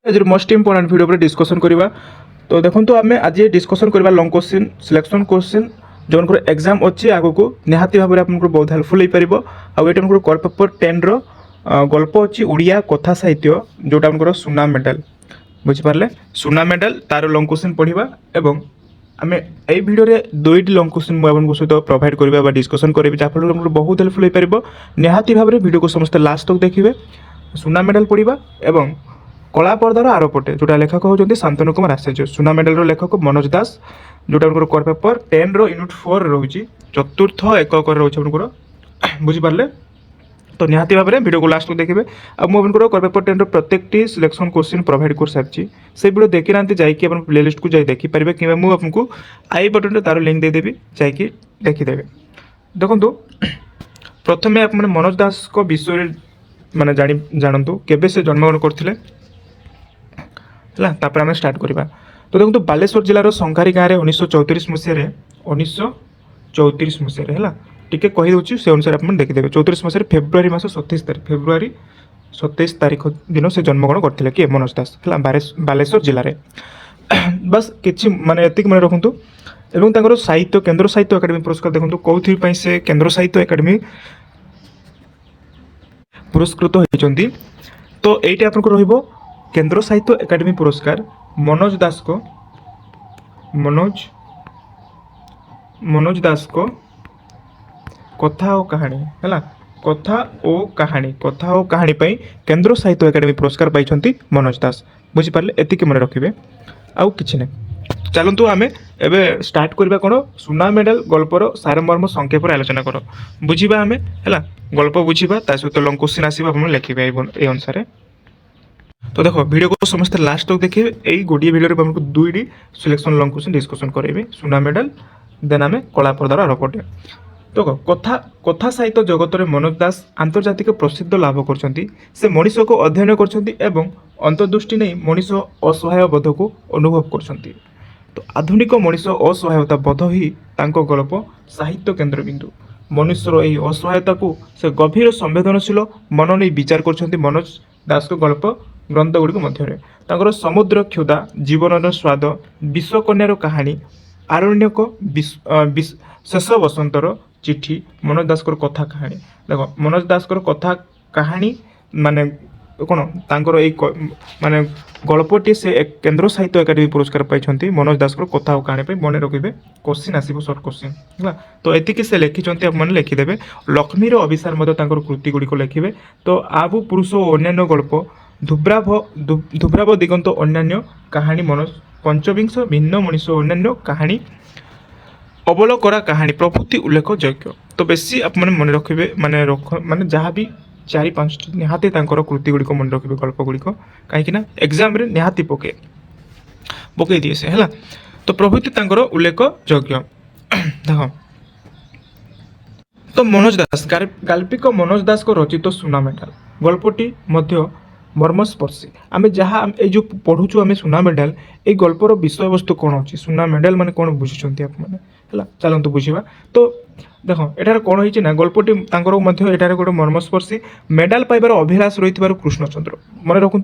आज most important video पर discussion करवा। तो देखो तो आम आज डिस्कशन करवा लंग क्वेश्चन सिलेक्शन क्वेश्चन जो एग्जाम अच्छी आगक निहाती भाव में आपको बहुत हेल्पफुल हो पार। आम कर पेपर 10 गल्प अच्छी उड़िया कथा साहित्य जोटा आमको सुना मेडल बुझिपारे सुना मेडल तार लंग क्वेश्चन पढ़ा एवं आम ये भिडियो दुईटी लंग क्वेश्चन मुझे सहित प्रोवाइड करवा डिस्कशन करेंगे जहाँफल बहुत हेल्पफुल हो पार। निहाती भाव में भिडियो को समस्त लास्ट तक देखिए सुना मेडल पढ़ा एवं कला पर्दार आरपटे जोटा लेखक होती शांतनु कुमार आचार्य सुना मेडल लेखक मनोज दास जोटा कोर पेपर 10 यूनिट 4 रोचे चतुर्थ एकक रोचे बुझिपारे। तो निहाती भाव में वीडियो को लास्ट देखिए मुझे कोर पेपर 10 प्रत्येक सिलेक्शन क्वेश्चन प्रोवाइड कर सारी से वीडियो देखी ना जाकि प्ले लिस्ट को जाए देखिपारे कि मुझे आई बटन तार लिंक देदेवी जाकि देखीदे। देखो प्रथम आप मनोज दास को विषय माने जानतु केबे से जन्मग्रहण करथिले तापर आम स्टार्ट करवा। तो देखो बालेश्वर जिलार संघारी गाँव में 1934 मसीह 1934 मसीह टी कहीदे से अनुसार आप देखिदेवे 34 मसीह फेब्रुआरी मास 27 तारीख फेब्रुआरी 27 तारीख दिन से जन्मग्रहण करते किए मनोज दास बालेश्वर जिले में। बस कि माने एतिक मन रखु एवं साहित्य केन्द्र साहित्य एकाडेमी पुरस्कार देखो कौन से केन्द्र साहित्य एकाडेमी पुरस्कृत होती। तो ये आपको केन्द्र साहित्य एकाडेमी पुरस्कार मनोज दास को कथा और कहानी है कथा और कहानी पाई केन्द्र साहित्य एकाडेमी पुरस्कार पाई मनोज दास बुझिपारे एतिक मन रखिए आउ कि ना। चलतु आम एवं स्टार्ट करवा कौन सुना मेडल गल्पर सारमर्म संक्षेप आलोचना कर बुझा आम है गल्प बुझा सहित लंग क्वेश्चन आसो लिखे ये अनुसार। तो देखो वीडियो को समस्त लास्ट तक देखिए यही गोटे वीडियो में हमको दुईटी सिलेक्शन लंग क्वेश्चन डिस्कशन करेंगे सुना मेडल देन आम कला पर्दार आरपटे। तो कथा कथा साहित्य जगत में मनोज दास आंतर्जातिक प्रसिद्ध लाभ करछंती से मनीष को अध्ययन करछंती एवं अंतर्दृष्टि नहीं मनीष असहाय बोध को अनुभव करछंती। तो आधुनिक मनीष असहायता बोध ही तांको गल्प साहित्य केन्द्रबिंदु मनुष्यर यही असहायता को से गभीर संवेदनशील मन नहीं विचार करछंती मनोज दास को गल्प ग्रंथ गुड़िक मध्य समुद्र क्षुदा जीवन स्वाद विश्वकन्यार कहानी आरण्यक शेष बसंतर चिठी मनोज दास कथा कहानी। देखो मनोज दास कथा कहानी माने कौन तांकर माने गल्पटी से एक केन्द्र साहित्य एकाडेमी पुरस्कार पाई मनोज दास कथा और कहानी मन रखिए क्वेश्चन आसो सर्ट क्वेश्चन है। तो एतिक से लिखिं आप लिखिदेवे लक्ष्मीर अभिसार कृति गुड़िक लिखे। तो आबु पुरुष और अन्य गल्प धुब्राभ दिगंत अन्य कहानी मनोज पंचविंश भिन्न मनीष अन्य कहानी अवलोकरा कहानी प्रभृति उल्लेख योग्य। तो बेसी आप मन रखिए माने जहाँ भी 4-5 निहाती कृति गुड़िक मन रखिए गल्प गुड़िक कहीं एग्जाम रे निहाती पकई दिए से है। तो प्रभृति उल्लेख योग्य देख। तो मनोज दास गाल्पिक मनोज दास को रचित सुना मेडल गल्पटी मध्य मर्मस्पर्शी आम जहाँ जो पढ़ुचु आम सुना मेडल ये गल्पर विषय वस्तु कौन अच्छी सुना मेडल माने कौन बुझुंट आप चलतु बुझा। तो देख एटार कौन होती ना गल्पटी एटार गोटे मर्मस्पर्शी मेडल पाइबार अभिलाष रही कृष्णचंद्र मन रखु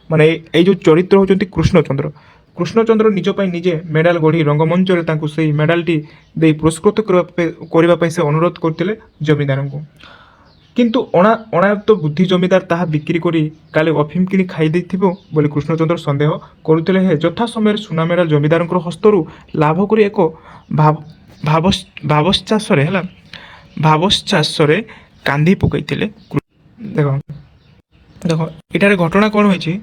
माने ये जो चरित्र होती कृष्णचंद्र निजपाई निजे मेडल गढ़ी रंगमंच से मेडलटी दे पुरस्कृत करने से अनुरोध करते जमीदार को किंतु अणायत्त बुद्धि जमीदार ताहा बिक्री करी काले अफिम किणी खाई देथिबो बोली कृष्णचंद्र सन्देह करुतिले हे यथा समय सुना मेडल जमीदार हस्तरू लाभ करी एक भावश्चासरे कांदी पकईतिले। देखो देखो इटारे घटना कौन होइछि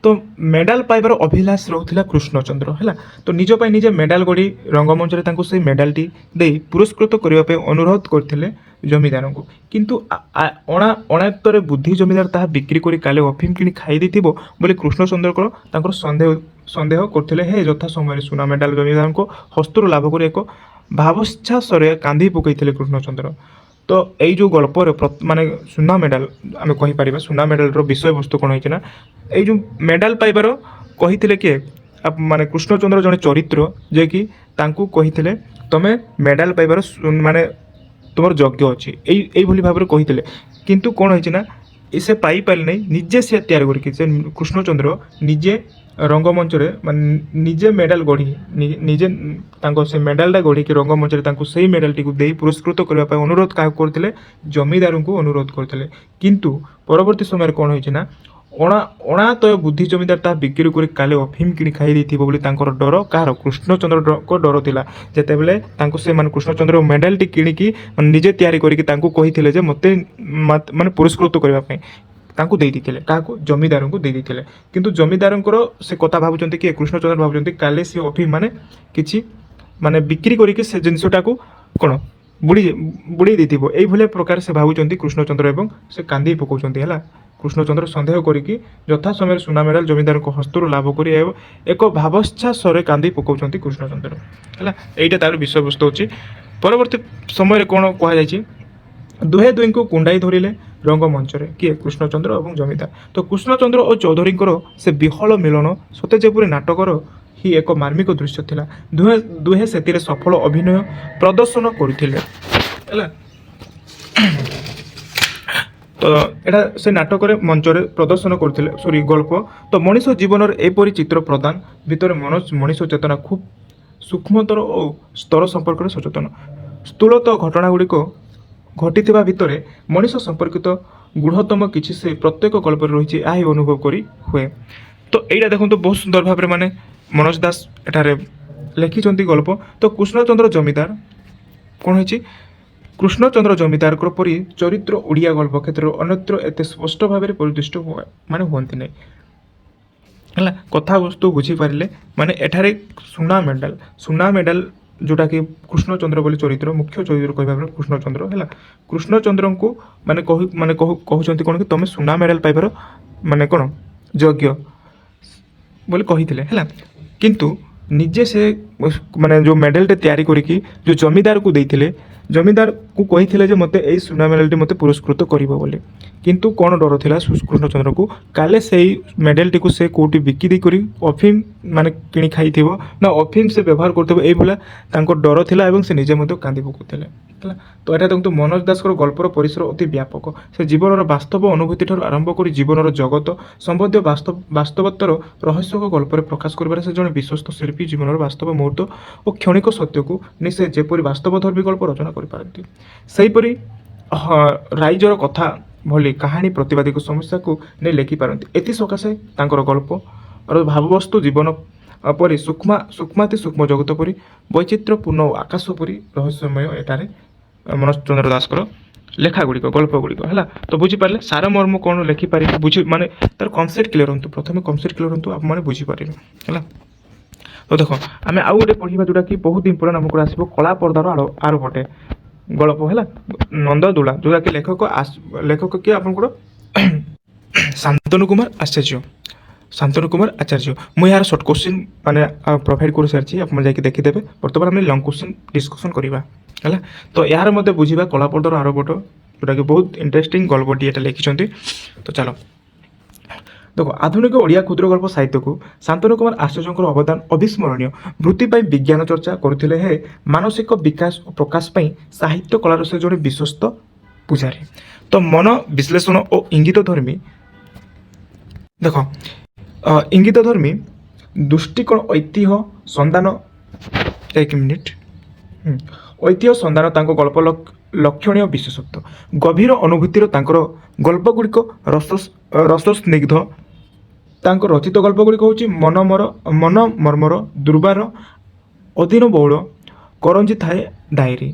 तो मेडल पाइबार अभिलाष रोला कृष्णचंद्र है। तो निजपाई निजे मेडल गढ़ी रंगमंच से मेडलटी दे पुरस्कृत करने अनुरोध करते जमीदार को किंतु अणायत्त बुद्धि जमीदार ताहा बिक्री करी काले अफिम किणी खाई देथिबो बोली कृष्णचंद्र सन्देह करते हे यथा समय सुना मेडल जमीदार को हस्तरू लाभ कर एक भावश्चासरे कांदी पकईले कृष्णचंद्र। तो यही जो गल्प माने सुना मेडल आम कहीपर सुना मेडल विषय वस्तु कौन होना ये जो मेडल पाइबार कही किए माने कृष्णचंद्र जड़े चरित्र जे कि कही तमें मेडल पाइबार माने तुम योग्य अच्छी यही भाव में कही किंतु कौन होना ସେ ପାଇପାରିଲେ ନାହିଁ, ନିଜେ ସେ ତିଆରି କରିକି ସେ କୃଷ୍ଣଚନ୍ଦ୍ର ନିଜେ ରଙ୍ଗମଞ୍ଚରେ ମାନେ ନିଜେ ମେଡ଼ାଲ ଗଢ଼ି ନିଜେ ତାଙ୍କ ସେ ମେଡ଼ାଲଟା ଗଢ଼ିକି ରଙ୍ଗମଞ୍ଚରେ ତାଙ୍କୁ ସେଇ ମେଡ଼ାଲଟିକୁ ଦେଇ ପୁରସ୍କୃତ କରିବା ପାଇଁ ଅନୁରୋଧ କାହାକୁ କରିଥିଲେ? ଜମିଦାରଙ୍କୁ ଅନୁରୋଧ କରିଥିଲେ। କିନ୍ତୁ ପରବର୍ତ୍ତୀ ସମୟରେ କ'ଣ ହେଇଛି ନା ଅଣାତୟ ବୁଦ୍ଧି ଜମିଦାର ତାହା ବିକ୍ରି କରି କାଳେ ଅଫିମ କିଣି ଖାଇ ଦେଇଥିବ ବୋଲି ତାଙ୍କର ଡର, କାହାର? କୃଷ୍ଣଚନ୍ଦ୍ରଙ୍କ ଡର ଥିଲା। ଯେତେବେଳେ ତାଙ୍କୁ ସେମାନେ କୃଷ୍ଣଚନ୍ଦ୍ର ମେଡ଼ାଲଟି କିଣିକି ନିଜେ ତିଆରି କରିକି ତାଙ୍କୁ କହିଥିଲେ ଯେ ମୋତେ ମାନେ ପୁରସ୍କୃତ କରିବା ପାଇଁ, ତାଙ୍କୁ ଦେଇ ଦେଇଥିଲେ। କାହାକୁ? ଜମିଦାରଙ୍କୁ ଦେଇ ଦେଇଥିଲେ। କିନ୍ତୁ ଜମିଦାରଙ୍କର ସେ କଥା ଭାବୁଛନ୍ତି କି କୃଷ୍ଣଚନ୍ଦ୍ର ଭାବୁଛନ୍ତି କାଳେ ସେ ଅଫିମ ମାନେ କିଛି ମାନେ ବିକ୍ରି କରିକି ସେ ଜିନିଷଟାକୁ କ'ଣ ବୁଡ଼େଇ ଦେଇଥିବ, ଏଇଭଳିଆ ପ୍ରକାର ସେ ଭାବୁଛନ୍ତି କୃଷ୍ଣଚନ୍ଦ୍ର, ଏବଂ ସେ କାନ୍ଦି ପକାଉଛନ୍ତି ହେଲା। କୃଷ୍ଣଚନ୍ଦ୍ର ସନ୍ଦେହ କରିକି ଯଥା ସମୟରେ ସୁନା ମେଡ଼ାଲ ଜମିଦାରଙ୍କ ହସ୍ତରୁ ଲାଭ କରି ଏକ ଭାବଚ୍ଛାସରେ କାନ୍ଦି ପକାଉଛନ୍ତି କୃଷ୍ଣଚନ୍ଦ୍ର ହେଲା। ଏଇଟା ତାର ବିଷୟବସ୍ତୁ ଅଛି। ପରବର୍ତ୍ତୀ ସମୟରେ କ'ଣ କୁହାଯାଇଛି? ଦୁହେଁ ଦୁହିଁଙ୍କୁ କୁଣ୍ଡାଇ ଧରିଲେ ରଙ୍ଗମଞ୍ଚରେ। କିଏ? କୃଷ୍ଣଚନ୍ଦ୍ର ଏବଂ ଜମିଦାର। ତ କୃଷ୍ଣଚନ୍ଦ୍ର ଓ ଚୌଧୁରୀଙ୍କର ସେ ବିହଳ ମିଳନ ସତେ ଯେପରି ନାଟକର ହିଁ ଏକ ମାର୍ମିକ ଦୃଶ୍ୟ ଥିଲା। ଦୁହେଁ ସେଥିରେ ସଫଳ ଅଭିନୟ ପ୍ରଦର୍ଶନ କରିଥିଲେ ହେଲା। ତ ଏଇଟା ସେ ନାଟକରେ ମଞ୍ଚରେ ପ୍ରଦର୍ଶନ କରିଥିଲେ ଗଳ୍ପ। ତ ମଣିଷ ଜୀବନର ଏପରି ଚିତ୍ର ପ୍ରଦାନ ଭିତରେ ମଣିଷ ଚେତନା ଖୁବ୍ ସୂକ୍ଷ୍ମତର ଓ ସ୍ତର ସମ୍ପର୍କରେ ସଚେତନ। ସ୍ଥୂଳତଃ ଘଟଣାଗୁଡ଼ିକ ଘଟିଥିବା ଭିତରେ ମଣିଷ ସମ୍ପର୍କିତ ଗୂଢ଼ତମ କିଛି ସେ ପ୍ରତ୍ୟେକ ଗଳ୍ପରେ ରହିଛି, ଏହା ହିଁ ଅନୁଭବ କରି ହୁଏ। ତ ଏଇଟା ଦେଖନ୍ତୁ ବହୁତ ସୁନ୍ଦର ଭାବରେ ମାନେ ମନୋଜ ଦାସ ଏଠାରେ ଲେଖିଛନ୍ତି ଗଳ୍ପ। ତ କୃଷ୍ଣଚନ୍ଦ୍ର ଜମିଦାର କ'ଣ ହେଇଛି? କୃଷ୍ଣଚନ୍ଦ୍ର ଜମିଦାରଙ୍କ ପରି ଚରିତ୍ର ଓଡ଼ିଆ ଗଳ୍ପ କ୍ଷେତ୍ରରେ ଅନ୍ୟତ୍ର ଏତେ ସ୍ପଷ୍ଟ ଭାବରେ ପରିଦୃଷ୍ଟ ମାନେ ହୁଅନ୍ତି ନାହିଁ ହେଲା। କଥାବସ୍ତୁ ବୁଝିପାରିଲେ ମାନେ ଏଠାରେ ସୁନା ମେଡ଼ାଲ ଯେଉଁଟାକି କୃଷ୍ଣଚନ୍ଦ୍ର ବୋଲି ଚରିତ୍ର, ମୁଖ୍ୟ ଚରିତ୍ର କହିବା ପରେ କୃଷ୍ଣଚନ୍ଦ୍ର ହେଲା। କୃଷ୍ଣଚନ୍ଦ୍ରଙ୍କୁ ମାନେ କହୁଛନ୍ତି କ'ଣ କି ତମେ ସୁନା ମେଡ଼ାଲ ପାଇବାର ମାନେ କ'ଣ ଯୋଗ୍ୟ ବୋଲି କହିଥିଲେ ହେଲା। କିନ୍ତୁ ନିଜେ ସେ ମାନେ ଯେଉଁ ମେଡ଼ାଲଟେ ତିଆରି କରିକି ଯେଉଁ ଜମିଦାରକୁ ଦେଇଥିଲେ, ଜମିଦାରକୁ କହିଥିଲେ ଯେ ମୋତେ ଏଇ ସୁନା ମେଡ଼ାଲଟି ମୋତେ ପୁରସ୍କୃତ କରିବ ବୋଲି। କିନ୍ତୁ କ'ଣ ଡର ଥିଲା କୃଷ୍ଣଚନ୍ଦ୍ରକୁ? କାଳେ ସେଇ ମେଡ଼ାଲଟିକୁ ସେ କେଉଁଠି ବିକି ଦେଇ କରି ଅଫିମ ମାନେ କିଣି ଖାଇଥିବ ନା ଅଫିମ ସେ ବ୍ୟବହାର କରୁଥିବ, ଏଇଭଳିଆ ତାଙ୍କ ଡର ଥିଲା ଏବଂ ସେ ନିଜେ ମଧ୍ୟ କାନ୍ଦି ପକାଉଥିଲେ ହେଲା। ତ ଏଇଟା ଦେଖନ୍ତୁ ମନୋଜ ଦାସଙ୍କର ଗଳ୍ପର ପରିସର ଅତି ବ୍ୟାପକ। ସେ ଜୀବନର ବାସ୍ତବ ଅନୁଭୂତି ଠାରୁ ଆରମ୍ଭ କରି ଜୀବନର ଜଗତ ସମ୍ବନ୍ଧୀୟ ବାସ୍ତବତାର ରହସ୍ୟକୁ ଗଳ୍ପରେ ପ୍ରକାଶ କରିବାରେ ସେ ଜଣେ ବିଶ୍ୱସ୍ତ ଶିଳ୍ପୀ। ଜୀବନର ବାସ୍ତବ ମୁହୂର୍ତ୍ତ ଓ କ୍ଷଣିକ ସତ୍ୟକୁ ନେଇ ସେ ଯେପରି ବାସ୍ତବଧର୍ମୀ ଗଳ୍ପ ରଚନା କରିପାରନ୍ତି, ସେହିପରି ରାଇଜର କଥା ଭଳି କାହାଣୀ ପ୍ରତିବାଦୀଙ୍କ ସମସ୍ୟାକୁ ନେଇ ଲେଖିପାରନ୍ତି। ଏଥିସକାଶେ ତାଙ୍କର ଗଳ୍ପର ଭାବବସ୍ତୁ ଜୀବନ ପରି ସୂକ୍ଷ୍ମାତି ସୂକ୍ଷ୍ମ ଜଗତ ପରି ବୈଚିତ୍ର୍ୟପୂର୍ଣ୍ଣ ଓ ଆକାଶ ପରି ରହସ୍ୟମୟ। ଏଠାରେ ମନୋଜ ଚନ୍ଦ୍ର ଦାସଙ୍କର ଲେଖାଗୁଡ଼ିକ ଗଳ୍ପଗୁଡ଼ିକ ହେଲା। ତ ବୁଝିପାରିଲେ ସାରମର୍ମ କ'ଣ ଲେଖିପାରିବେ ମାନେ ତାର କନସେପ୍ଟ କ୍ଲିୟର ହୁଅନ୍ତୁ। ପ୍ରଥମେ କନସେପ୍ଟ କ୍ଲିୟର ହୁଅନ୍ତୁ, ଆପଣମାନେ ବୁଝିପାରିବେ ହେଲା। ତ ଦେଖ ଆମେ ଆଉ ଗୋଟେ ପଢ଼ିବା ଯେଉଁଟାକି ବହୁତ ଇମ୍ପୋର୍ଟାଣ୍ଟ ଆମକୁ ଆସିବ, କଳା ପର୍ଦ୍ଦାର ଆର ପଟେ ଗଳ୍ପ ହେଲା। ନନ୍ଦଦୋଳା, ଯେଉଁଟାକି ଲେଖକ କିଏ ଆପଣଙ୍କର? ଶାନ୍ତନୁ କୁମାର ଆଚାର୍ଯ୍ୟ। ମୁଁ ଏହାର ସର୍ଟ କୋଶ୍ଚିନ୍ ମାନେ ପ୍ରୋଭାଇଡ଼ କରିସାରିଛି, ଆପଣ ଯାଇକି ଦେଖିଦେବେ। ବର୍ତ୍ତମାନ ଆମେ ଲଙ୍ଗ କୋଶ୍ଚିନ୍ ଡିସ୍କସନ୍ କରିବା ହେଲା। ତ ଏହାର ମଧ୍ୟ ବୁଝିବା କଳା ପର୍ଦ୍ଦାର ଆର ପଟ, ଯେଉଁଟାକି ବହୁତ ଇଣ୍ଟରେଷ୍ଟିଂ ଗଳ୍ପଟି ଏଟା ଲେଖିଛନ୍ତି। ତ ଚାଲ ଦେଖ, ଆଧୁନିକ ଓଡ଼ିଆ କ୍ଷୁଦ୍ର ଗଳ୍ପ ସାହିତ୍ୟକୁ ଶାନ୍ତନୁ କୁମାର ଆଚାର୍ଯ୍ୟଙ୍କର ଅବଦାନ ଅବିସ୍ମରଣୀୟ। ବୃତ୍ତି ପାଇଁ ବିଜ୍ଞାନ ଚର୍ଚ୍ଚା କରୁଥିଲେ ହେ ମାନସିକ ବିକାଶ ଓ ପ୍ରକାଶ ପାଇଁ ସାହିତ୍ୟ କଳାର ସେ ଜଣେ ବିଶ୍ୱସ୍ତ ପୂଜାରୀ। ତ ମନ ବିଶ୍ଳେଷଣ ଓ ଇଙ୍ଗିତଧର୍ମୀ ଦୃଷ୍ଟିକୋଣ ଐତିହ୍ୟ ସନ୍ଧାନ ତାଙ୍କ ଗଳ୍ପ ଲକ୍ଷଣୀୟ ବିଶେଷତ୍ୱ। ଗଭୀର ଅନୁଭୂତିର ତାଙ୍କର ଗଳ୍ପଗୁଡ଼ିକ ରସସ୍ନିଗ୍ଧ। ତାଙ୍କ ରଚିତ ଗଳ୍ପଗୁଡ଼ିକ ହେଉଛି ମନମର୍ମର, ଦୁର୍ବାର, ଅଧୀନ ବହୁଳ, କରଞ୍ଜି ଥାଏ ଡାଏରୀ,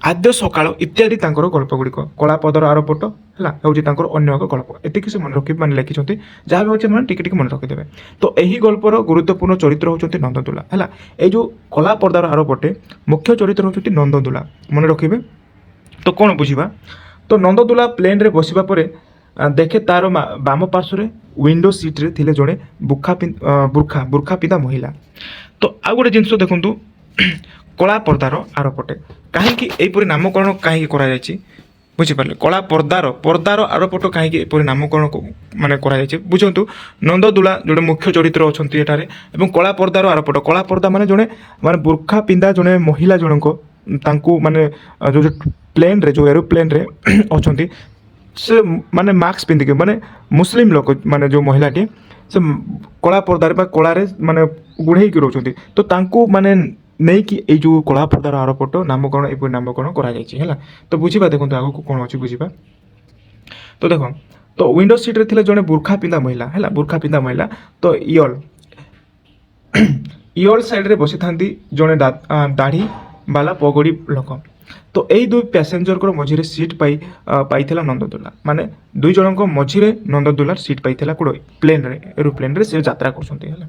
ଆଦ୍ୟ ସକାଳ ଇତ୍ୟାଦି ତାଙ୍କର ଗଳ୍ପଗୁଡ଼ିକ। କଳା ପଦର ଆରପଟ ହେଲା ହେଉଛି ତାଙ୍କର ଅନ୍ୟ ଏକ ଗଳ୍ପ। ଏତିକି ସେ ମନେ ରଖିବେ ମାନେ ଲେଖିଛନ୍ତି, ଯାହା ବି ହେଉଛି ମାନେ ଟିକେ ଟିକେ ମନେ ରଖିଦେବେ। ତ ଏହି ଗଳ୍ପର ଗୁରୁତ୍ୱପୂର୍ଣ୍ଣ ଚରିତ୍ର ହେଉଛନ୍ତି ନନ୍ଦଦୋଲା ହେଲା। ଏଇ ଯେଉଁ କଳା ପର୍ଦ୍ଦାର ଆରପଟେ ମୁଖ୍ୟ ଚରିତ୍ର ହେଉଛନ୍ତି ନନ୍ଦଦୋଲା, ମନେ ରଖିବେ। ତ କ'ଣ ବୁଝିବା? ତ ନନ୍ଦଦୋଲା ପ୍ଲେନ୍ରେ ବସିବା ପରେ ଦେଖେ ତାର ବାମ ପାର୍ଶ୍ୱରେ ୱିଣ୍ଡୋ ସିଟ୍ରେ ଥିଲେ ଜଣେ ବୁର୍ଖା ପିନ୍ଧା ମହିଳା। ତ ଆଉ ଗୋଟେ ଜିନିଷ ଦେଖନ୍ତୁ, କଳା ପର୍ଦ୍ଦାର ଆରପଟେ କାହିଁକି ଏହିପରି ନାମକରଣ କାହିଁକି କରାଯାଇଛି ବୁଝିପାରିଲେ? କଳା ପର୍ଦ୍ଦାର ଆରପଟ କାହିଁକି ଏପରି ନାମକରଣ ମାନେ କରାଯାଇଛି ବୁଝନ୍ତୁ। ନନ୍ଦଦୋଲା ଜଣେ ମୁଖ୍ୟ ଚରିତ୍ର ଅଛନ୍ତି ଏଠାରେ, ଏବଂ କଳା ପର୍ଦ୍ଦାର ଆରପଟ, କଳା ପର୍ଦ୍ଦା ମାନେ ଜଣେ ମାନେ ବୁର୍ଖା ପିନ୍ଧା ଜଣେ ମହିଳା ଜଣଙ୍କ ତାଙ୍କୁ ମାନେ ଯେଉଁ ପ୍ଲେନ୍ରେ ଯେଉଁ ଏରୋପ୍ଲେନ୍ରେ ଅଛନ୍ତି ସେ ମାନେ ମାସ୍କ ପିନ୍ଧିକି ମାନେ ମୁସଲିମ ଲୋକ ମାନେ ଯେଉଁ ମହିଳାଟି ସେ କଳା ପର୍ଦ୍ଦାରେ ବା କଳାରେ ମାନେ ଗୁଡ଼େଇକି ରହୁଛନ୍ତି। ତ ତାଙ୍କୁ ମାନେ ନେଇକି ଏଇ ଯେଉଁ କଳା ପର୍ଦ୍ଦାର ଆରପଟ ନାମକରଣ ଏପରି ନାମକରଣ କରାଯାଇଛି ହେଲା। ତ ବୁଝିବା ଦେଖନ୍ତୁ ଆଗକୁ କ'ଣ ଅଛି ବୁଝିବା। ତ ଦେଖ ତ ୱିଣ୍ଡୋ ସିଟ୍ରେ ଥିଲେ ଜଣେ ବୁର୍ଖା ପିନ୍ଧା ମହିଳା ହେଲା, ବୁର୍ଖା ପିନ୍ଧା ମହିଳା। ତ ଇୟଳ ସାଇଡ଼୍ରେ ବସିଥାନ୍ତି ଜଣେ ଦାଢ଼ି ବାଲା ପଗଡ଼ି ଲୋକ। ତ ଏଇ ଦୁଇ ପ୍ୟାସେଞ୍ଜରଙ୍କର ମଝିରେ ସିଟ୍ ପାଇଥିଲା ନନ୍ଦଦୁଲା। ମାନେ ଦୁଇ ଜଣଙ୍କ ମଝିରେ ନନ୍ଦଦୁଲାର ସିଟ୍ ପାଇଥିଲା କୋଉଠି ପ୍ଲେନ୍ରେ, ଏରୋପ୍ଲେନ୍ରେ ସେ ଯାତ୍ରା କରୁଛନ୍ତି ହେଲା।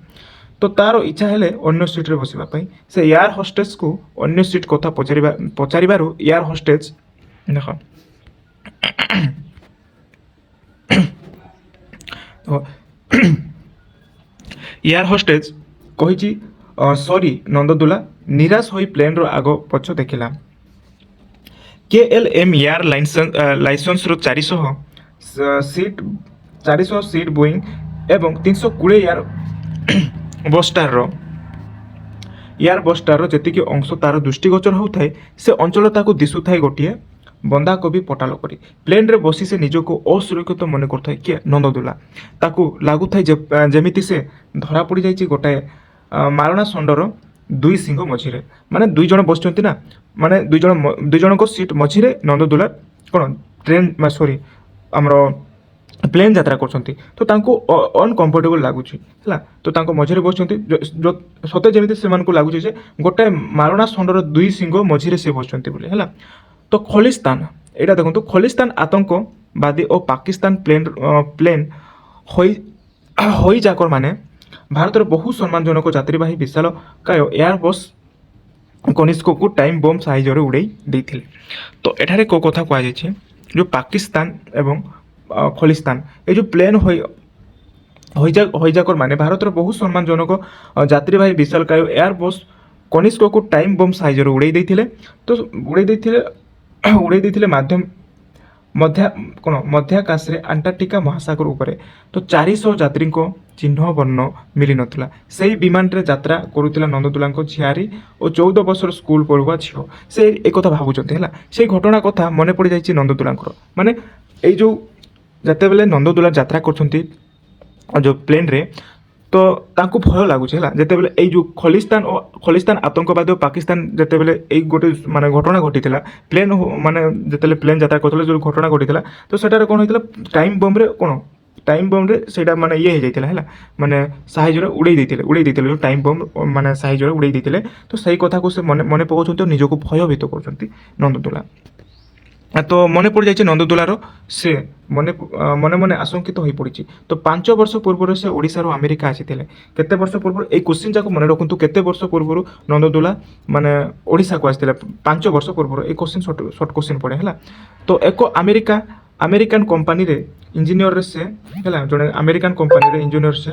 ତ ତାର ଇଚ୍ଛା ହେଲେ ଅନ୍ୟ ସିଟ୍ରେ ବସିବା ପାଇଁ। ସେ ଏୟାର ହୋଷ୍ଟେସ୍କୁ ଅନ୍ୟ ସିଟ୍ କଥା ପଚାରିବାରୁ ଏୟାର ହୋଷ୍ଟେସ୍ ଦେଖ ଏୟାର ହୋଷ୍ଟେସ୍ କହିଛି ସରି ନନ୍ଦଦୁଲା, ନିରାଶ ହୋଇ ପ୍ଲେନ୍ର ଆଗ ପଛ ଦେଖିଲା। KLM ଏୟାର ଲାଇସେନ୍ସର 400 ସିଟ୍ ବୋଇଂ ଏବଂ 320 ଏୟାରବସ୍ଟାରର ଯେତିକି ଅଂଶ ତାର ଦୃଷ୍ଟିଗୋଚର ହେଉଥାଏ, ସେ ଅଞ୍ଚଳ ତାକୁ ଦିଶୁଥାଏ ଗୋଟିଏ ବନ୍ଧାକୋବି ପଟାଲ କରି। ପ୍ଲେନ୍ରେ ବସି ସେ ନିଜକୁ ଅସୁରକ୍ଷିତ ମନେ କରୁଥାଏ। କିଏ? ନନ୍ଦଦୁଲା। ତାକୁ ଲାଗୁଥାଏ ଯେମିତି ସେ ଧରା ପଡ଼ିଯାଇଛି ଗୋଟାଏ ମାରଣା ଷଣ୍ଢର ଦୁଇ ସିଂହ ମଝିରେ। ମାନେ ଦୁଇ ଜଣ ବସିଛନ୍ତି ନା, ମାନେ ଦୁଇ ଜଣଙ୍କ ସିଟ୍ ମଝିରେ ନନ୍ଦଦୁଲା କ'ଣ ଆମର ପ୍ଲେନ୍ ଯାତ୍ରା କରୁଛନ୍ତି। ତ ତାଙ୍କୁ ଅନକମ୍ଫର୍ଟେବଲ୍ ଲାଗୁଛି ହେଲା। ତ ତାଙ୍କ ମଝିରେ ବସିଛନ୍ତି, ସତେ ଯେମିତି ସେମାନଙ୍କୁ ଲାଗୁଛି ଯେ ଗୋଟାଏ ମାରଣା ଷଣ୍ଢର ଦୁଇ ସିଂହ ମଝିରେ ସେ ବସିଛନ୍ତି ବୋଲି ହେଲା। ତ ଖଲିସ୍ତାନ, ଏଇଟା ଦେଖନ୍ତୁ, ଖଲିସ୍ତାନ ଆତଙ୍କବାଦୀ ଓ ପାକିସ୍ତାନ ପ୍ଲେନ୍ ହଇଜାକର ମାନେ ଭାରତର ବହୁ ସମ୍ମାନଜନକ ଯାତ୍ରୀବାହୀ ବିଶାଳକାୟ ଏୟାରବସ୍ କନିଷ୍କକୁ ଟାଇମ୍ ବମ୍ ସାହାଯ୍ୟରେ ଉଡ଼ାଇ ଦେଇଥିଲେ। ତ ଏଠାରେ କେଉଁ କଥା କୁହାଯାଇଛି, ଯେଉଁ ପାକିସ୍ତାନ ଏବଂ ଖଲିସ୍ତାନ ଏ ଯେଉଁ ପ୍ଲେନ୍ ହଇଜାକର ମାନେ ଭାରତର ବହୁ ସମ୍ମାନଜନକ ଯାତ୍ରୀବାହୀ ବିଶାଳକାୟ ଏୟାରବସ୍ କନିଷ୍କକୁ ଟାଇମ୍ ବମ୍ ସାହାଯ୍ୟରେ ଉଡ଼ାଇ ଦେଇଥିଲେ ମଧ୍ୟାକାଶରେ ଆଣ୍ଟାର୍କଟିକା ମହାସାଗର ଉପରେ। ତ 400 ଯାତ୍ରୀଙ୍କ ଚିହ୍ନ ବର୍ଣ୍ଣ ମିଳିନଥିଲା। ସେହି ବିମାନରେ ଯାତ୍ରା କରୁଥିଲା ନନ୍ଦଦୁଲାଙ୍କ ଝିଆରୀ ଓ 14 ବର୍ଷର ସ୍କୁଲ ପଢ଼ୁଆ ଝିଅ। ସେ ଏକଥା ଭାବୁଛନ୍ତି ହେଲା। ସେଇ ଘଟଣା କଥା ମନେ ପଡ଼ିଯାଇଛି ନନ୍ଦଦୁଲାଙ୍କର। ମାନେ ଏଇ ଯେଉଁ ଯେତେବେଳେ ନନ୍ଦଦୁଲା ଯାତ୍ରା କରୁଛନ୍ତି ଯେଉଁ ପ୍ଲେନ୍ରେ, ତ ତାଙ୍କୁ ଭୟ ଲାଗୁଛି ହେଲା। ଯେତେବେଳେ ଏଇ ଯେଉଁ ଖଲିସ୍ତାନ ଆତଙ୍କବାଦୀ ଓ ପାକିସ୍ତାନ ଯେତେବେଳେ ଏଇ ଗୋଟେ ମାନେ ଘଟଣା ଘଟିଥିଲା, ଯେତେବେଳେ ପ୍ଲେନ୍ ଯାତ୍ରା କରୁଥିଲା ଯେଉଁ ଘଟଣା ଘଟିଥିଲା, ତ ସେଠାରେ କ'ଣ ହେଇଥିଲା, ଟାଇମ୍ ବମ୍ରେ ସେଇଟା ମାନେ ହେଇଯାଇଥିଲା ହେଲା। ମାନେ ସାହାଯ୍ୟରେ ଉଡ଼େଇ ଦେଇଥିଲେ ଯେଉଁ ଟାଇମ୍ ବମ୍ ମାନେ ସାହାଯ୍ୟରେ ଉଡ଼େଇ ଦେଇଥିଲେ। ତ ସେଇ କଥାକୁ ସେ ମନେ ପକାଉଛନ୍ତି ଓ ନିଜକୁ ଭୟଭୀତ କରୁଛନ୍ତି ନନ୍ଦଦୁଲା। ତ ମନେ ପଡ଼ିଯାଇଛି ନନ୍ଦଦୁଲାର, ସେ ମନେ ଆଶଙ୍କିତ ହୋଇପଡ଼ିଛି। ତ 5 ବର୍ଷ ପୂର୍ବରୁ ସେ ଓଡ଼ିଶାରୁ ଆମେରିକା ଆସିଥିଲେ। କେତେ ବର୍ଷ ପୂର୍ବରୁ? ଏଇ କୋଶ୍ଚିନ୍ ଯାକୁ ମନେ ରଖନ୍ତୁ, କେତେ ବର୍ଷ ପୂର୍ବରୁ ନନ୍ଦଦୁଲା ମାନେ ଓଡ଼ିଶାକୁ ଆସିଥିଲେ? 5 ବର୍ଷ ପୂର୍ବରୁ। এই କୋଶ୍ଚିନ୍ ସର୍ଟ କୋଶ୍ଚିନ୍ ପଡ଼େ ହେଲା। ତ ଏକ ଆମେରିକାନ କମ୍ପାନୀରେ ଇଞ୍ଜିନିୟରରେ ସେ ହେଲା, ଜଣେ ଆମେରିକାନ କମ୍ପାନୀରେ ଇଞ୍ଜିନିୟର ସେ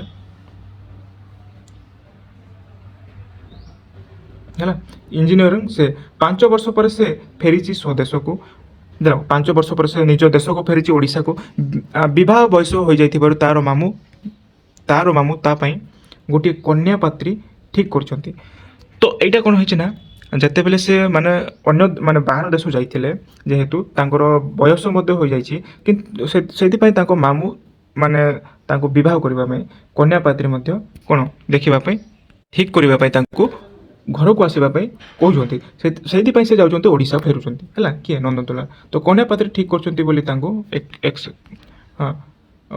ହେଲା, ଇଞ୍ଜିନିୟରିଂ ସେ 5 ବର୍ଷ ପରେ ସେ ଫେରିଛି ସ୍ୱଦେଶକୁ। 5 ବର୍ଷ ପରେ ସେ ନିଜ ଦେଶକୁ ଫେରିଛି, ଓଡ଼ିଶାକୁ। ବିବାହ ବୟସ ହୋଇଯାଇଥିବାରୁ ତାର ମାମୁଁ ତା ପାଇଁ ଗୋଟିଏ କନ୍ୟା ପାତ୍ରୀ ଠିକ୍ କରିଛନ୍ତି। ତ ଏଇଟା କ'ଣ ହେଇଛି ନା, ଯେତେବେଳେ ସେ ଅନ୍ୟ ବାହାର ଦେଶ ଯାଇଥିଲେ, ଯେହେତୁ ତାଙ୍କର ବୟସ ମଧ୍ୟ ହୋଇଯାଇଛି, କିନ୍ତୁ ସେଥିପାଇଁ ତାଙ୍କ ମାମୁଁ ତାଙ୍କୁ ବିବାହ କରିବା ପାଇଁ କନ୍ୟା ପାତ୍ରୀ ମଧ୍ୟ କ'ଣ ଦେଖିବା ପାଇଁ, ଠିକ୍ କରିବା ପାଇଁ ତାଙ୍କୁ ଘରକୁ ଆସିବା ପାଇଁ କହୁଛନ୍ତି। ସେଇଥିପାଇଁ ସେ ଯାଉଛନ୍ତି, ଓଡ଼ିଶା ଫେରୁଛନ୍ତି ହେଲା। କିଏ? ନନ୍ଦଦୁଲା। ତ କନ୍ୟା ପାତ୍ରୀ ଠିକ୍ କରୁଛନ୍ତି ବୋଲି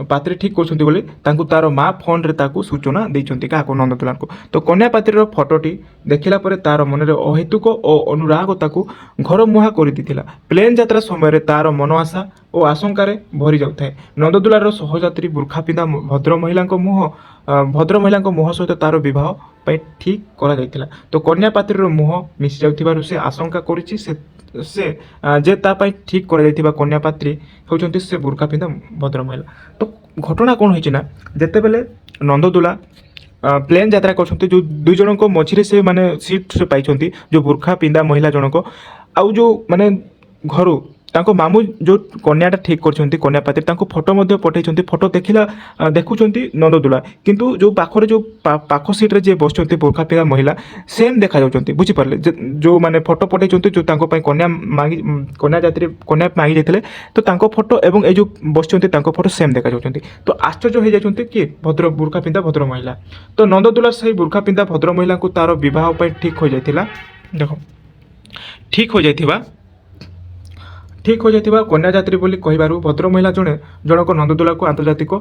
ପାତ୍ରୀ ଠିକ୍ କରୁଛନ୍ତି ବୋଲି ତାଙ୍କୁ ତାର ମା ଫୋନ୍ରେ ତାକୁ ସୂଚନା ଦେଇଛନ୍ତି। କାହାକୁ? ନନ୍ଦଦୁଲାଙ୍କୁ। ତ କନ୍ୟା ପାତ୍ରୀର ଫଟୋଟି ଦେଖିଲା ପରେ ତାର ମନରେ ଅହେତୁକ ଓ ଅନୁରାଗ ତାକୁ ଘରମୁହାଁ କରିଦେଇଥିଲା। ପ୍ଲେନ୍ ଯାତ୍ରା ସମୟରେ ତାର ମନ ଆଶା ଓ ଆଶଙ୍କାରେ ଭରି ଯାଉଥାଏ। ନନ୍ଦଦୁଲାର ସହଯାତ୍ରୀ ବୁର୍ଖା ପିନ୍ଧା ଭଦ୍ରମହିଳାଙ୍କ ମୁହଁ ସହିତ ତାର ବିବାହ ପାଇଁ ଠିକ୍ କରାଯାଇଥିଲା। ତ କନ୍ୟା ପାତ୍ରୀର ମୁହଁ ମିଶି ଯାଉଥିବାରୁ ସେ ଆଶଙ୍କା କରିଛି ଯେ ତା ପାଇଁ ଠିକ୍ କରାଯାଇଥିବା କନ୍ୟା ପାତ୍ରୀ ହେଉଛନ୍ତି ସେ ବୁର୍ଖା ପିନ୍ଧା ଭଦ୍ରମହିଳା। ତ ଘଟଣା କ'ଣ ହେଇଛି ନା, ଯେତେବେଳେ ନନ୍ଦଦୁଲା ପ୍ଲେନ୍ ଯାତ୍ରା କରୁଛନ୍ତି, ଯେଉଁ ଦୁଇ ଜଣଙ୍କ ମଝିରେ ସେ ସିଟ୍ ସେ ପାଇଛନ୍ତି, ଯେଉଁ ବୁର୍ଖା ପିନ୍ଧା ମହିଳା ଜଣକ ଆଉ ଯେଉଁ ଘରୁ ତାଙ୍କ ମାମୁଁ ଯେଉଁ କନ୍ୟାଟା ଠିକ୍ କରିଛନ୍ତି କନ୍ୟା ପାତ୍ରୀ ତାଙ୍କୁ ଫଟୋ ମଧ୍ୟ ପଠାଇଛନ୍ତି। ଫଟୋ ଦେଖୁଛନ୍ତି ନନ୍ଦଦୁଲା, କିନ୍ତୁ ଯେଉଁ ପାଖରେ ଯେଉଁ ପାଖ ସିଟ୍ରେ ଯିଏ ବସିଛନ୍ତି ବୋରଖା ପିନ୍ଧା ମହିଳା ସେମ୍ ଦେଖାଯାଉଛନ୍ତି। ବୁଝିପାରିଲେ, ଯେଉଁମାନେ ଫଟୋ ପଠାଇଛନ୍ତି ଯେଉଁ ତାଙ୍କ ପାଇଁ କନ୍ୟା ମାଗି ଯାଇଥିଲେ, ତ ତାଙ୍କ ଫଟୋ ଏବଂ ଏ ଯେଉଁ ବସିଛନ୍ତି ତାଙ୍କ ଫଟୋ ସେମ୍ ଦେଖାଯାଉଛନ୍ତି। ତ ଆଶ୍ଚର୍ଯ୍ୟ ହୋଇଯାଇଛନ୍ତି କିଏ? ବୁର୍ଖା ପିନ୍ଧା ଭଦ୍ର ମହିଳା। ତ ନନ୍ଦଦୁଲା ସେହି ବୁର୍ଖା ପିନ୍ଧା ଭଦ୍ର ମହିଳାଙ୍କୁ ତାର ବିବାହ ପାଇଁ ଠିକ୍ ହୋଇଯାଇଥିଲା। ଦେଖ, ଠିକ୍ ହୋଇଯାଇଥିବା କନ୍ୟାଯାତ୍ରୀ ବୋଲି କହିବାରୁ ଭଦ୍ରମହିଳା ଜଣକ ନନ୍ଦଦୁଲାକୁ ଆନ୍ତର୍ଜାତିକ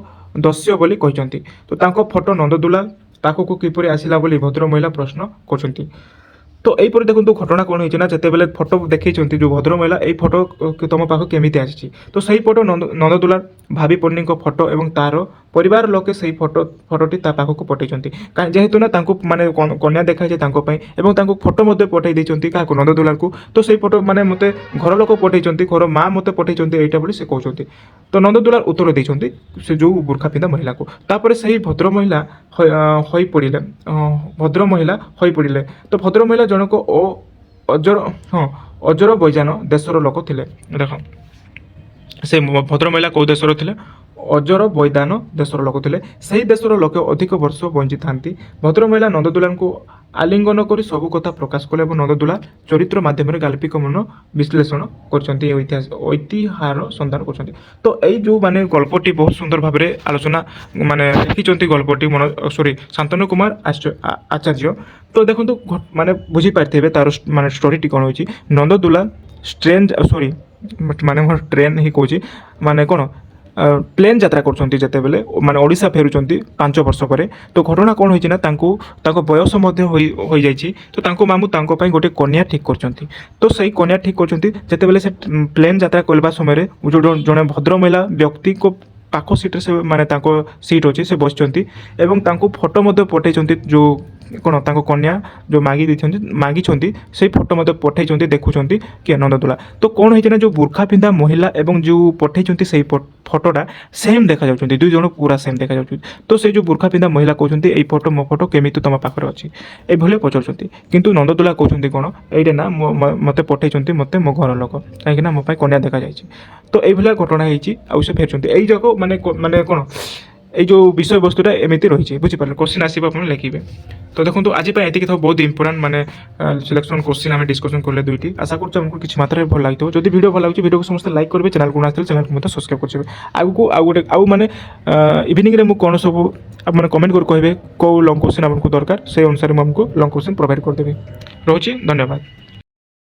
ଦସ୍ୟୁ ବୋଲି କହିଛନ୍ତି। ତ ତାଙ୍କ ଫଟୋ ନନ୍ଦଦୁଲା ପାଖକୁ କିପରି ଆସିଲା ବୋଲି ଭଦ୍ରମହିଳା ପ୍ରଶ୍ନ କରୁଛନ୍ତି। ତ ଏଇପରି ଦେଖନ୍ତୁ ଘଟଣା କ'ଣ ହେଇଛି ନା, ଯେତେବେଳେ ଫଟୋ ଦେଖେଇଛନ୍ତି ଯେଉଁ ଭଦ୍ରମହିଳା, ଏଇ ଫଟୋ ତୁମ ପାଖକୁ କେମିତି ଆସିଛି? ତ ସେଇ ଫଟୋ ନନ୍ଦଦୁଲା ଭାବି ପନ୍ନୀଙ୍କ ଫଟୋ ଏବଂ ତାର ପରିବାର ଲୋକେ ସେଇ ଫଟୋଟି ତା ପାଖକୁ ପଠାଇଛନ୍ତି। ଯେହେତୁ ନା ତାଙ୍କୁ ମାନେ କନ୍ୟା ଦେଖାଇছে ତାଙ୍କ ପାଇଁ ଏବଂ ତାଙ୍କୁ ଫଟୋ ମଧ୍ୟ ପଠାଇ ଦେଇଛନ୍ତି କାହାକୁ? ନନ୍ଦଦୁଲାକୁ। ତ ସେଇ ଫଟୋ ମାନେ ମୋତେ ଘର ଲୋକ ପଠାଇଛନ୍ତି, ଘର ମା ମୋତେ ପଠାଇଛନ୍ତି ଏଇଟା ବୋଲି ସେ କହୁଛନ୍ତି। ତ ନନ୍ଦଦୁଲା ଉତ୍ତର ଦେଇଛନ୍ତି ସେ ଯେଉଁ ବୁର୍ଖା ପିନ୍ଧା ମହିଳାକୁ। ତାପରେ ସେହି ଭଦ୍ରମହିଳା ହୋଇପଡ଼ିଲେ। ତ ଭଦ୍ରମହିଳା ଜଣକ ଅଜରବୈଜାନ ଦେଶର ଲୋକ ଥିଲେ। ଦେଖ, ସେ ଭଦ୍ରମହିଳା କେଉଁ ଦେଶର ଥିଲେ? ଅଜରବୈଜାନ ଦେଶର ଲୋକ ଥିଲେ। ସେହି ଦେଶର ଲୋକେ ଅଧିକ ବର୍ଷ ବଞ୍ଚିଥାନ୍ତି। ଭଦ୍ରମହିଳା ନନ୍ଦଦୁଲାଙ୍କୁ ଆଲିଙ୍ଗନ କରି ସବୁ କଥା ପ୍ରକାଶ କଲେ ଏବଂ ନନ୍ଦଦୁଲା ଚରିତ୍ର ମାଧ୍ୟମରେ ଗାଳ୍ପିକ ମନ ବିଶ୍ଳେଷଣ କରିଛନ୍ତି, ଐତିହ୍ୟର ସନ୍ଧାନ କରିଛନ୍ତି। ତ ଏଇ ଯେଉଁ ମାନେ ଗଳ୍ପଟି ବହୁତ ସୁନ୍ଦର ଭାବରେ ଆଲୋଚନା ମାନେ ଲେଖିଛନ୍ତି ଗଳ୍ପଟି ଶାନ୍ତନୁ କୁମାର ଆଚାର୍ଯ୍ୟ। ତ ଦେଖନ୍ତୁ ମାନେ ବୁଝିପାରିଥିବେ ତାର ମାନେ ଷ୍ଟୋରିଟି କ'ଣ ହୋଇଛି। ନନ୍ଦଦୁଲା ଟ୍ରେନ୍ ହିଁ କହୁଛି ମାନେ କ'ଣ ପ୍ଲେନ୍ ଯାତ୍ରା କରୁଛନ୍ତି ଯେତେବେଳେ ମାନେ ଓଡ଼ିଶା ଫେରୁଛନ୍ତି 5 ବର୍ଷ ପରେ। ତ ଘଟଣା କ'ଣ ହୋଇଛି ନା, ତାଙ୍କ ବୟସ ମଧ୍ୟ ହୋଇଯାଇଛି। ତ ତାଙ୍କ ମାମୁଁ ତାଙ୍କ ପାଇଁ ଗୋଟେ କନ୍ୟା ଠିକ୍ କରିଛନ୍ତି। ତ ସେଇ କନ୍ୟା ଠିକ୍ କରିଛନ୍ତି ଯେତେବେଳେ ସେ ପ୍ଲେନ୍ ଯାତ୍ରା କରିବା ସମୟରେ ଜଣେ ଭଦ୍ରମହିଳା ବ୍ୟକ୍ତିଙ୍କ ପାଖ ସିଟ୍ରେ ସେ ମାନେ ତାଙ୍କ ସିଟ୍ ଅଛି, ସେ ବସିଛନ୍ତି ଏବଂ ତାଙ୍କୁ ଫଟୋ ମଧ୍ୟ ପଠାଇଛନ୍ତି। ଯେଉଁ କ'ଣ ତାଙ୍କ କନ୍ୟା ଯେଉଁ ମାଗିଛନ୍ତି ସେଇ ଫଟୋ ମଧ୍ୟ ପଠାଇଛନ୍ତି, ଦେଖୁଛନ୍ତି କିଏ? ନନ୍ଦଦୁଲା। ତ କ'ଣ ହେଇଛି ନା, ଯେଉଁ ବୁର୍ଖା ପିନ୍ଧା ମହିଳା ଏବଂ ଯେଉଁ ପଠାଇଛନ୍ତି ସେଇ ଫଟୋଟା ସେମ୍ ଦେଖାଯାଉଛନ୍ତି, ଦୁଇ ଜଣ ପୁରା ସେମ୍ ଦେଖାଯାଉଛନ୍ତି। ତ ସେଇ ଯେଉଁ ବୁର୍ଖା ପିନ୍ଧା ମହିଳା କହୁଛନ୍ତି ଏଇ ଫଟୋ ମୋ ଫଟୋ କେମିତି ତୁମ ପାଖରେ ଅଛି ଏଇଭଳିଆ ପଚାରୁଛନ୍ତି। କିନ୍ତୁ ନନ୍ଦଦୁଲା କହୁଛନ୍ତି କ'ଣ, ଏଇଟା ନା ମୋତେ ପଠାଇଛନ୍ତି ମୋତେ ମୋ ଘର ଲୋକ, କାହିଁକିନା ମୋ ପାଇଁ କନ୍ୟା ଦେଖାଯାଇଛି। ତ ଏଇଭଳିଆ ଘଟଣା ହେଇଛି ଆଉ ସେ ଫେରୁଛନ୍ତି। ଏଇ ଯାକ ମାନେ କ'ଣ এই ଯେଉଁ ବିଷୟବସ୍ତୁଟା ଏମିତି ରହିଛି। ବୁଝିପାରିଲେ, କୋଶ୍ଚିନ୍ ଆସିବ ଆପଣ ଲେଖିବେ। ତ ଦେଖନ୍ତୁ ଆଜି ପାଇଁ ଏତିକି ଥାଉ। ବହୁତ ଇମ୍ପୋର୍ଟାଣ୍ଟ ମାନେ ସିଲେକ୍ସନ୍ କୋଶ୍ଚିନ୍ ଆମେ ଡିସ୍କସନ୍ କଲେ ଦୁଇଟି। ଆଶା କରୁଛୁ ଆମକୁ କିଛି ମାତ୍ରାରେ ଭଲ ଲାଗିଥିବ। ଯଦି ଭିଡ଼ିଓ ଭଲ ଲାଗୁଛି ଭିଡ଼ିଓକୁ ସମସ୍ତେ ଲାଇକ୍ କରିବେ, ଚ୍ୟାନେଲକୁ ଆସିଥିଲେ ଚ୍ୟାନେଲକୁ ମଧ୍ୟ ସବସ୍କ୍ରାଇବ୍ କରିବେ। ଆଗକୁ ଆଉ ମାନେ ଇଭିନିଂରେ ମୁଁ କ'ଣ ସବୁ ମାନେ କମେଣ୍ଟ କରି କହିବେ କେଉଁ ଲଙ୍ଗ୍ କୋଶ୍ଚିନ୍ ଆପଣଙ୍କୁ ଦରକାର, ସେଇ ଅନୁସାରେ ମୁଁ ଆମକୁ ଲଙ୍ଗ୍ କୋଶ୍ଚିନ୍ ପ୍ରୋଭାଇଡ଼ କରିଦେବି। ରହୁଛି, ଧନ୍ୟବାଦ।